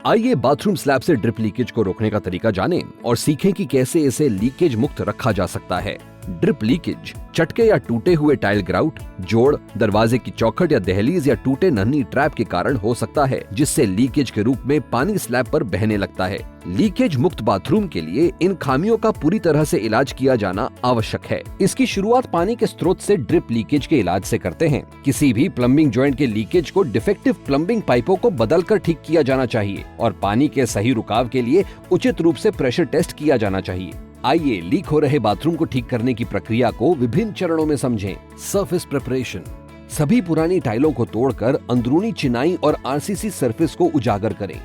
आइए bathroom slab से drip leakage को रोकने का तरीका जानें और सीखें कि कैसे इसे लीकेज मुक्त रखा जा सकता है। ड्रिप लीकेज चटके या टूटे हुए टाइल ग्राउट, जोड़, दरवाजे की चौखट या दहलीज या टूटे नन्ही ट्रैप के कारण हो सकता है, जिससे लीकेज के रूप में पानी स्लैब पर बहने लगता है। लीकेज मुक्त बाथरूम के लिए इन खामियों का पूरी तरह से इलाज किया जाना आवश्यक है। इसकी शुरुआत पानी के स्रोत से ड्रिप लीकेज के इलाज से करते हैं। किसी भी प्लम्बिंग जॉइंट के लीकेज को डिफेक्टिव प्लम्बिंग पाइपों को बदलकर ठीक किया जाना चाहिए और पानी के सही रुकाव के लिए उचित रूप से प्रेशर टेस्ट किया जाना चाहिए। आइए लीक हो रहे बाथरूम को ठीक करने की प्रक्रिया को विभिन्न चरणों में समझें। Surface preparation. सभी पुरानी टाइलों को तोड़कर अंदरूनी चिनाई और आरसीसी सरफेस को उजागर करें।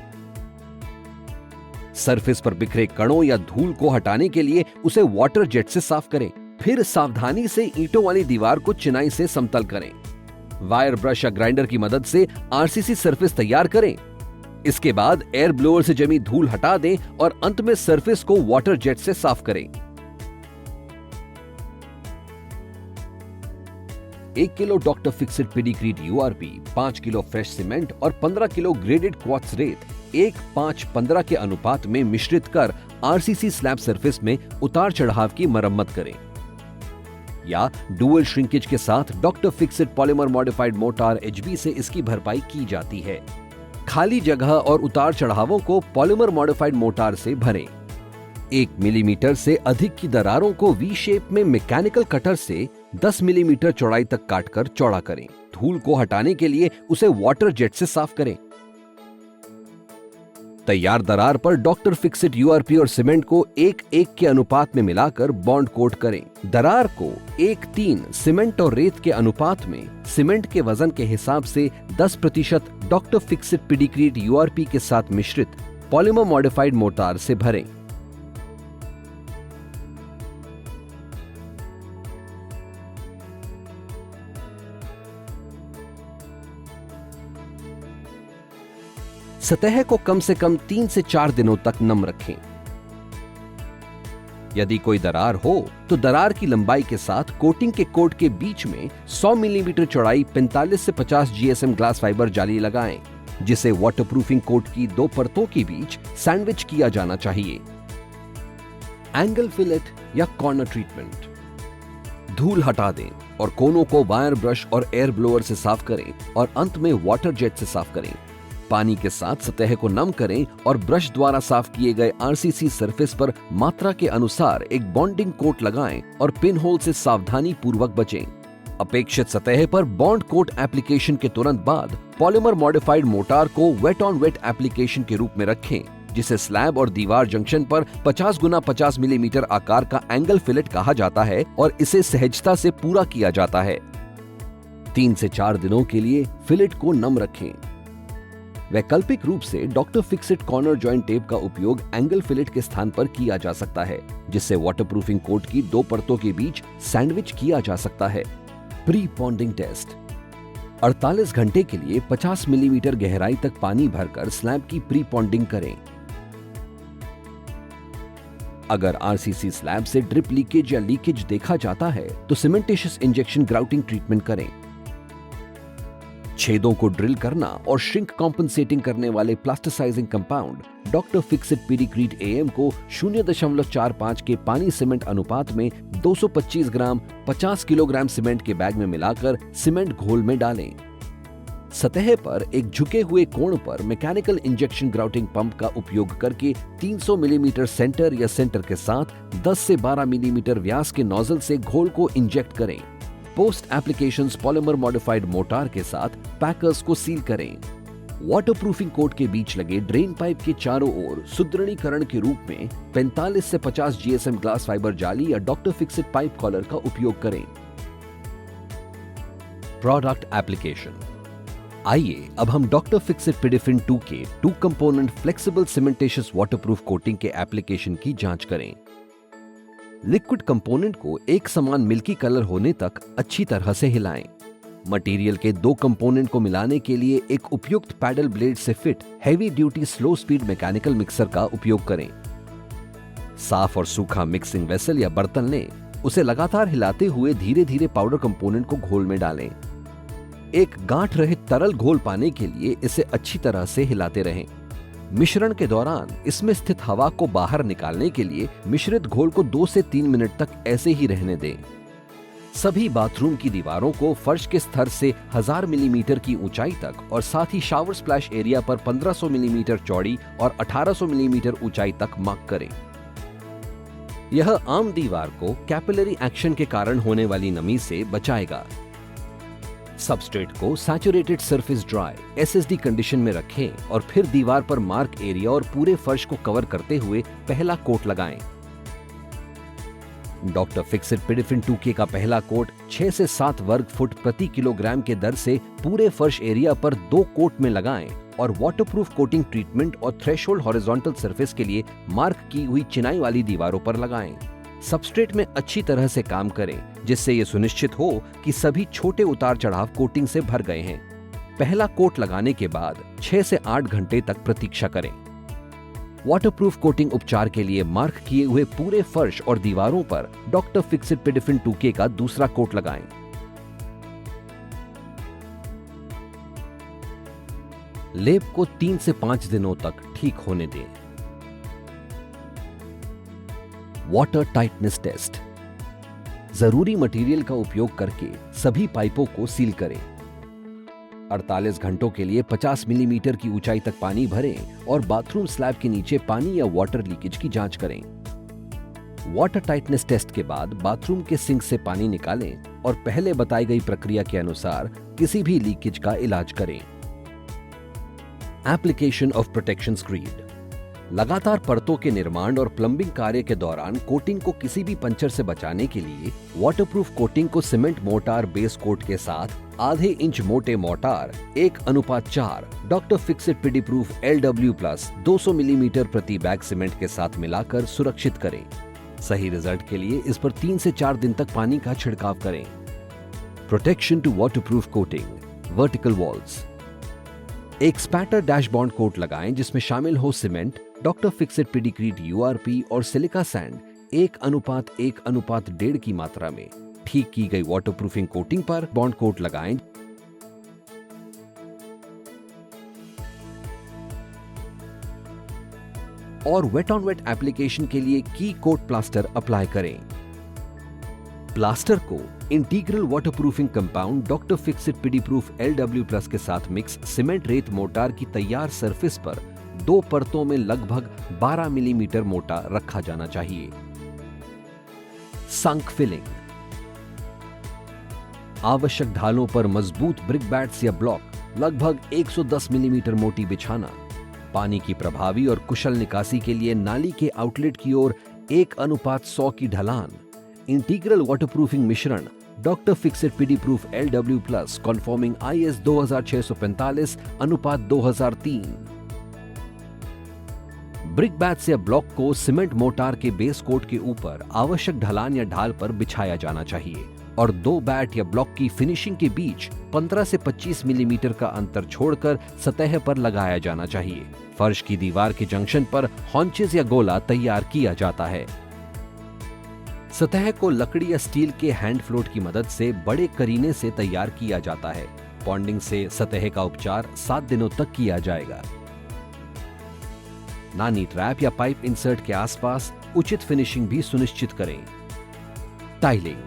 सरफेस पर बिखरे कणों या धूल को हटाने के लिए उसे वाटर जेट से साफ करें। फिर सावधानी से ईंटों वाली दीवार को चिनाई से समतल करें। वायर ब्रश या ग्राइंडर की मदद से आरसीसी सरफेस तैयार करें। इसके बाद एयर ब्लोअर से जमी धूल हटा दें और अंत में सरफेस को वाटर जेट से साफ करें। 1 kilo doctor Fixit Pidicrete URP, 5 kilo fresh cement और 15 किलो ग्रेडेड क्वार्ट्ज रेत 1:5:15 के अनुपात में मिश्रित कर आरसीसी स्लैब सरफेस में उतार चढ़ाव की मरम्मत करें। या डुअल श्रिंकेज के साथ doctor Fixit polymer modified mortar HB से इसकी भरपाई की जाती है। खाली जगह और उतार चढ़ावों को पॉलीमर मॉडिफाइड मोर्टार से भरें। 1 मिलीमीटर से अधिक की दरारों को वी शेप में मैकेनिकल कटर से 10 मिलीमीटर चौड़ाई तक काटकर चौड़ा करें। धूल को हटाने के लिए उसे वाटर जेट से साफ करें। तैयार दरार पर डॉक्टर फिक्सिट यूआरपी और सीमेंट को 1:1 के अनुपात में मिलाकर बॉन्ड कोट करें। दरार को 1:3 सीमेंट और रेत के अनुपात में सीमेंट के वजन के हिसाब से 10% डॉक्टर फिक्सिट पेडिक्रीट यूआरपी के साथ मिश्रित पॉलीमर मॉडिफाइड मोर्टार से भरें। सतह को कम से कम 3 से 4 दिनों तक नम रखें। यदि कोई दरार हो तो दरार की लंबाई के साथ कोटिंग के कोट के बीच में 100 मिलीमीटर चौड़ाई 45 से 50 जीएसएम ग्लास फाइबर जाली लगाएं, जिसे वाटरप्रूफिंग कोट की 2 परतों के बीच सैंडविच किया जाना चाहिए। एंगल फिलेट या कॉर्नर ट्रीटमेंट। धूल हटा दें और कोनों को वायर ब्रश और एयर ब्लोअर से साफ करें और अंत में वाटर जेट से साफ करें। पानी के साथ सतह को नम करें और ब्रश द्वारा साफ किए गए आरसीसी सरफेस पर मात्रा के अनुसार एक बॉन्डिंग कोट लगाएं और पिन होल से सावधानी पूर्वक बचें। अपेक्षित सतह पर बॉन्ड कोट एप्लीकेशन के तुरंत बाद पॉलीमर मॉडिफाइड मोर्टार को वेट ऑन वेट एप्लीकेशन के रूप में रखें, जिसे स्लैब और दीवार जंक्शन पर 50x50 मिलीमीटर आकार का एंगल फिलेट कहा जाता है और इसे सहजता से पूरा किया जाता है। 3 से 4 दिनों के लिए फिलेट को नम रखें। वैकल्पिक रूप से doctor Fixit corner joint tape का उपयोग एंगल फिलेट के स्थान पर किया जा सकता है, जिससे वाटरप्रूफिंग कोट की 2 परतों के बीच सैंडविच किया जा सकता है। Pre पॉन्डिंग test. 48 घंटे के लिए 50 मिलीमीटर गहराई तक पानी भरकर स्लैब की प्री पॉन्डिंग करें। अगर आरसीसी स्लैब से ड्रिप लीकेज या लीकेज देखा जाता है तो सीमेंटेशियस इंजेक्शन ग्राउटिंग ट्रीटमेंट करें। छेदों को ड्रिल करना और श्रिंक कॉम्पनसेटिंग करने वाले plasticising compound doctor Fixit Pidicrete AM को 0.45 के पानी सीमेंट अनुपात में 225 ग्राम 50 किलोग्राम सीमेंट के बैग में मिलाकर सीमेंट घोल में डालें। सतह पर एक झुके हुए कोण पर मैकेनिकल इंजेक्शन ग्राउटिंग पंप का उपयोग करके 300 मिलीमीटर सेंटर या सेंटर के साथ 10 से 12 मिलीमीटर व्यास के नोजल से घोल को इंजेक्ट करें। Post applications polymer modified mortar के साथ पैकर्स को सील करें। वाटरप्रूफिंग कोट के बीच लगे ड्रेन पाइप के चारों ओर सुदृढ़ीकरण के रूप में 45 से 50 जीएसएम ग्लास फाइबर जाली या डॉक्टर फिक्सिट पाइप कॉलर का उपयोग करें। Product application. आइए अब हम डॉक्टर फिक्सिट पेडिफिन 2 के 2 कंपोनेंट फ्लेक्सिबल सीमेंटेशियस वाटरप्रूफ कोटिंग के एप्लीकेशन की जांच करें। लिक्विड कंपोनेंट को एक समान मिल्की कलर होने तक अच्छी तरह से हिलाएं। मटेरियल के 2 कंपोनेंट को मिलाने के लिए एक उपयुक्त पैडल ब्लेड से fit heavy duty slow speed mechanical mixer का उपयोग करें। साफ और सूखा मिक्सिंग वेसल या बर्तन लें, उसे लगातार हिलाते हुए धीरे धीरे पाउडर कंपोनेंट को घोल में डालें। एक गांठ रहित तरल घोल पाने के लिए इसे अच्छी तरह से हिलाते रहें। मिश्रण के दौरान इसमें स्थित हवा को बाहर निकालने के लिए मिश्रित घोल को 2 से 3 मिनट तक ऐसे ही रहने दें। सभी बाथरूम की दीवारों को फर्श के स्तर से 1000 मिलीमीटर की ऊंचाई तक और साथ ही शावर स्प्लैश एरिया पर 1500 मिलीमीटर चौड़ी और 1800 मिलीमीटर ऊंचाई तक मार्क करें। यह आम दीवार को कैपिलरी एक्शन के कारण होने वाली नमी से बचाएगा। सबस्ट्रेट को saturated surface dry SSD condition में रखें और फिर दीवार पर मार्क एरिया और पूरे फर्श को कवर करते हुए पहला कोट लगाएं। डॉक्टर फिक्सिट पिडिफिन 2K का पहला कोट 6 से 7 वर्ग फुट प्रति किलोग्राम के दर से पूरे फर्श एरिया पर 2 कोट में लगाएं और वाटरप्रूफ कोटिंग ट्रीटमेंट और थ्रेशोल्ड हॉरिजॉन्टल सरफेस के लिए मार्क की हुई चिनाई वाली दीवारों पर लगाएं। सबस्ट्रेट में अच्छी तरह से काम करें जिससे यह सुनिश्चित हो कि सभी छोटे उतार चढ़ाव कोटिंग से भर गए हैं। पहला कोट लगाने के बाद 6 से 8 घंटे तक प्रतीक्षा करें। वाटरप्रूफ कोटिंग उपचार के लिए मार्क किए हुए पूरे फर्श और दीवारों पर डॉक्टर फिक्सिट पिडिफिन 2K का दूसरा कोट लगाएं। लेप को 3 से 5 दिनों तक ठीक होने दें। Water tightness test. जरूरी मटेरियल का उपयोग करके सभी पाइपों को सील करें। 48 घंटों के लिए 50 मिलीमीटर की ऊंचाई तक पानी भरें और बाथरूम स्लैब के नीचे पानी या वाटर लीकेज की जांच करें। वाटर टाइटनेस टेस्ट के बाद बाथरूम के सिंक से पानी निकालें और पहले बताई गई प्रक्रिया के अनुसार किसी भी लीकेज का इलाज करें। Application of protection screed. लगातार परतों के निर्माण और प्लंबिंग कार्य के दौरान कोटिंग को किसी भी पंचर से बचाने के लिए वाटरप्रूफ कोटिंग को सीमेंट मोर्टार बेस कोट के साथ आधे इंच मोटे mortar 1:4 doctor Fixit Pidiproof LW+ 200 millimetre प्रति बैग सीमेंट के साथ मिलाकर सुरक्षित करें। सही रिजल्ट के लिए इस पर 3 से 4 दिन तक पानी का छिड़काव करें। Protection to waterproof coating vertical walls. एक स्पैटर डैश बॉन्ड कोट लगाएं जिसमें शामिल हो cement, doctor Fixit Pidicrete URP और सिलिका सैंड 1:1:1.5 की मात्रा में। ठीक की गई वाटरप्रूफिंग कोटिंग पर बॉन्ड कोट लगाएं। और वेट ऑन वेट एप्लीकेशन के लिए की कोट प्लास्टर अप्लाई करें। प्लास्टर को integral waterproofing compound doctor Fixit Pidiproof LW+ के साथ मिक्स सीमेंट रेत मोर्टार की तैयार सरफेस पर 2 परतों में लगभग 12 मिलीमीटर मोटा रखा जाना चाहिए। संक फिलिंग। आवश्यक ढालों पर मजबूत ब्रिक बैट्स या ब्लॉक लगभग 110 मिलीमीटर मोटी बिछाना। पानी की प्रभावी और कुशल निकासी के लिए नाली के आउटलेट की ओर 1:100 की ढलान। इंटीग्रल वाटरप्रूफिंग मिश्रण doctor Fixit Pidiproof LW+ conforming IS 2645/2003। Brick bats या ब्लॉक को सीमेंट मोर्टार के बेस कोट के ऊपर आवश्यक ढलान या ढाल पर बिछाया जाना चाहिए और 2 बैट या ब्लॉक की फिनिशिंग के बीच 15 से 25 मिलीमीटर का अंतर छोड़कर सतह पर लगाया जाना चाहिए। फर्श की दीवार के जंक्शन पर हॉन्चेस या गोला तैयार किया जाता है। सतह को लकड़ी या स्टील के हैंड फ्लोट की मदद से बड़े करीने से तैयार किया जाता है। पॉन्डिंग से सतह का उपचार 7 दिनों तक किया जाएगा। नानी ट्रैप या पाइप इंसर्ट के आसपास उचित फिनिशिंग भी सुनिश्चित करें। टाइलिंग।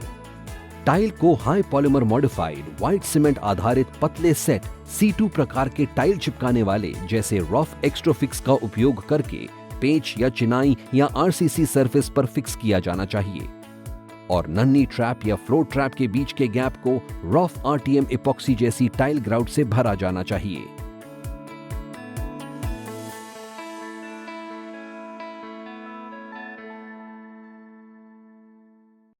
टाइल को high polymer modified white cement आधारित पतले सेट C2 प्रकार के टाइल चिपकाने वाले जैसे रफ एक्स्ट्रोफिक्स का उपयोग करके पेंच या चिनाई या RCC सरफेस पर फिक्स किया जाना चाहिए और नन्ही ट्रैप या फ्लोर ट्रैप के बीच के गैप को रफ RTM इपॉक्सी जैसी टाइल ग्राउट से भरा जाना चाहिए।